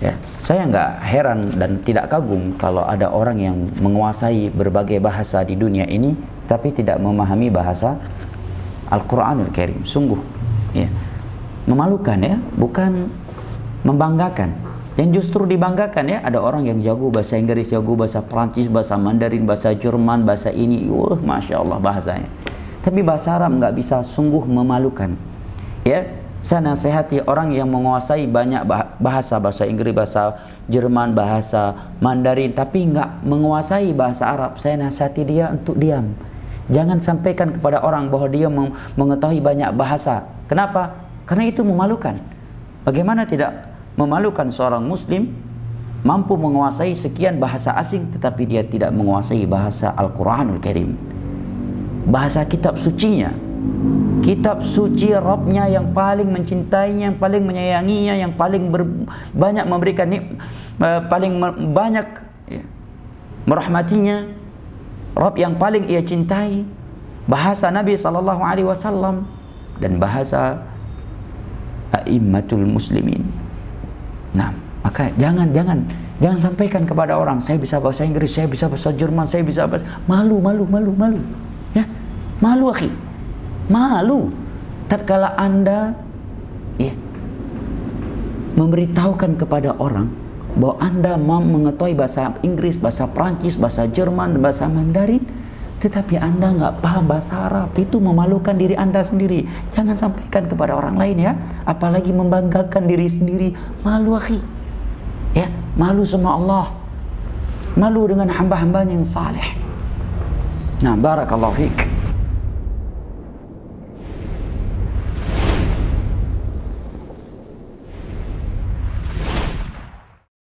Ya, saya nggak heran dan tidak kagum kalau ada orang yang menguasai berbagai bahasa di dunia ini tapi tidak memahami bahasa Al-Quranul Karim. Sungguh ya, memalukan ya, bukan membanggakan. Yang justru dibanggakan ya, ada orang yang jago bahasa Inggris, jago bahasa Perancis, bahasa Mandarin, bahasa Jerman, bahasa ini, Masya Allah bahasanya. Tapi bahasa Arab nggak bisa, sungguh memalukan. Ya, saya nasihati orang yang menguasai banyak bahasa Inggris, bahasa Jerman, bahasa Mandarin, tapi nggak menguasai bahasa Arab. Saya nasihati dia untuk diam. Jangan sampaikan kepada orang bahwa dia mengetahui banyak bahasa. Kenapa? Karena itu memalukan. Bagaimana tidak memalukan seorang Muslim mampu menguasai sekian bahasa asing tetapi dia tidak menguasai bahasa Al-Quranul Karim, bahasa kitab sucinya, kitab suci Rabbnya yang paling mencintainya, yang paling menyayanginya, yang paling banyak memberikan paling banyak ya, merahmatinya, Rabb yang paling ia cintai, bahasa Nabi SAW dan bahasa a'immatul muslimin. Nah, maka jangan sampaikan kepada orang saya bisa bahasa Inggris, saya bisa bahasa Jerman, saya bisa bahasa malu. Ya, malu akhi. Malu tatkala Anda ya memberitahukan kepada orang bahwa Anda mengetahui bahasa Inggris, bahasa Prancis, bahasa Jerman, bahasa Mandarin, tetapi Anda nggak paham bahasa Arab. Itu memalukan diri Anda sendiri. Jangan sampaikan kepada orang lain ya, apalagi membanggakan diri sendiri. Malu akhi ya, malu sama Allah, malu dengan hamba-hambanya yang saleh. Nah, barakallahu fiik.